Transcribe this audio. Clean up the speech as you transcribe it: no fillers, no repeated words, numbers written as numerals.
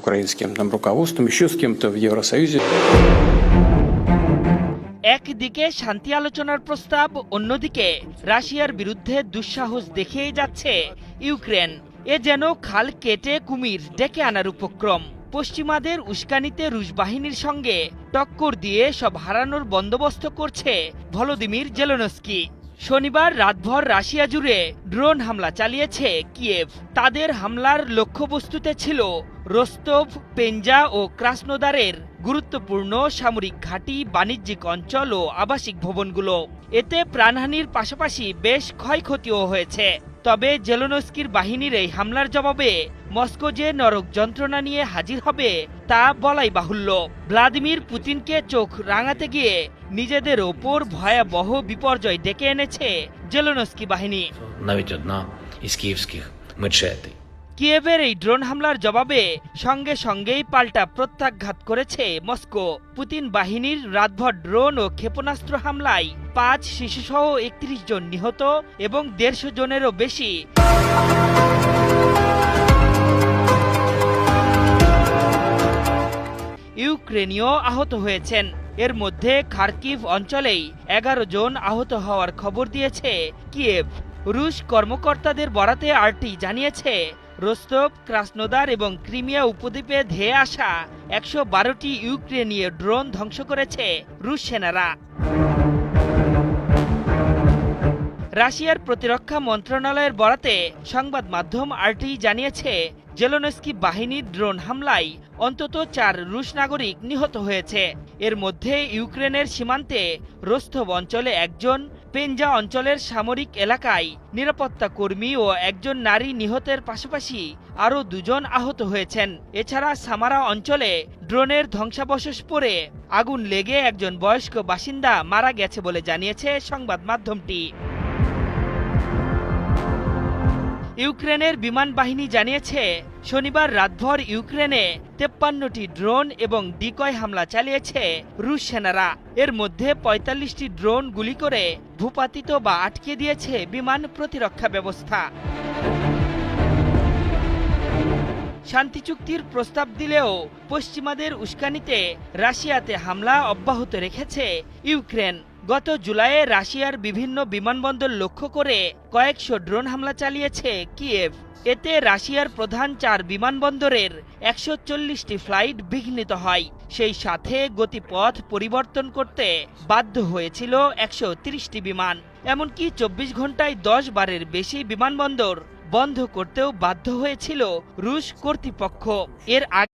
украинским там руководством, еще с кем-то в Евросоюзе. একদিকে শান্তি আলোচনার প্রস্তাব, অন্যদিকে রাশিয়ার বিরুদ্ধে দুঃসাহস দেখিয়ে যাচ্ছে ইউক্রেন। এ যেন খাল কেটে কুমির ডেকে আনার উপক্রম। পশ্চিমাদের উস্কানিতে রুশ বাহিনীর সঙ্গে টক্কর দিয়ে সব হারানোর বন্দোবস্ত করছে ভলোদিমির জেলেনস্কি। শনিবার রাতভর রাশিয়া জুড়ে ড্রোন হামলা চালিয়েছে কিয়েভ। তাদের হামলার লক্ষ্যবস্তুতে ছিল রোস্তভ, পেঞ্জা ও ক্রাসনোদারের গুরুত্বপূর্ণ সামরিক ঘাঁটি, বাণিজ্যিক অঞ্চল ও আবাসিক ভবনগুলো। এতে প্রাণহানির পাশাপাশি বেশ ক্ষয়ক্ষতিও হয়েছে। তবে জেলেনস্কির বাহিনীর এই হামলার জবাবে মস্কো যে নরক যন্ত্রণা নিয়ে হাজির হবে তা বলাই বাহুল্য। ভ্লাদিমির পুতিনকে চোখ রাঙাতে গিয়ে নিজেদের ওপর ভয়াবহ বিপর্যয় ডেকে এনেছে জেলেনস্কি বাহিনী। Навіть одна із київських мечетей. কিয়েভের এই ড্রোন হামলার জবাবে সঙ্গে সঙ্গেই পাল্টা প্রত্যাঘাত করেছে মস্কো। পুতিন বাহিনীর রাতভর ড্রোন ও ক্ষেপণাস্ত্র হামলায় 5 শিশুসহ 31 জন নিহত এবং 150 জনেরও বেশি ইউক্রেনীয় আহত হয়েছেন। এর মধ্যে খার্কিভ অঞ্চলেই 11 জন আহত হওয়ার খবর দিয়েছে কিয়েভ। রুশ কর্মকর্তাদের বরাতে আরটি জানিয়েছে রোস্তভ, ক্রাসনোদার এবং ক্রিমিয়া উপদ্বীপে ধেয়ে আসা 112টি ইউক্রেনীয় ড্রোন ধ্বংস করেছে রুশ সেনারা। রাশিয়ার প্রতিরক্ষা মন্ত্রণালয়ের বরাতে সংবাদ মাধ্যম আরটি জানিয়েছে জেলেনস্কি বাহিনীর ড্রোন হামলায় অন্তত 4 রুশ নাগরিক নিহত হয়েছে। এর মধ্যে ইউক্রেনের সীমান্তে রোস্তভ অঞ্চলে 1 জন, পেঞ্জা অঞ্চলের সামরিক এলাকায় নিরাপত্তা কর্মী ও 1 জন নারী নিহতের পাশাপাশি আরও 2 জন আহত হয়েছেন। এছাড়া সামারা অঞ্চলে ড্রোনের ধ্বংসাবশেষ পড়ে আগুন লেগে 1 জন বয়স্ক বাসিন্দা মারা গেছে বলে জানিয়েছে সংবাদ মাধ্যমটি। ইউক্রেনের বিমান বাহিনী জানিয়েছে শনিবার রাতভর ইউক্রেনে 53টি ড্রোন এবং ডিকয় হামলা চালিয়েছে রুশ সেনারা। এর মধ্যে 45টি ড্রোন গুলি করে ভূপাতিত বা আটকে দিয়েছে বিমান প্রতিরক্ষা ব্যবস্থা। শান্তি চুক্তির প্রস্তাব দিলেও পশ্চিমাদের উস্কানিতে রাশিয়াতে হামলা অব্যাহত রেখেছে ইউক্রেন। গত জুলাইয়ে রাশিয়ার বিভিন্ন বিমানবন্দর লক্ষ্য করে কয়েকশো ড্রোন হামলা চালিয়েছে কিয়েভ। এতে রাশিয়ার প্রধান 4 বিমানবন্দরের 140টি ফ্লাইট বিঘ্নিত হয়। সেই সাথে গতিপথ পরিবর্তন করতে বাধ্য হয়েছিল 130টি বিমান। এমনকি 24 ঘন্টায় 10 বারের বেশি বিমানবন্দর বন্ধ করতেও বাধ্য হয়েছিল রুশ কর্তৃপক্ষ। এর আগে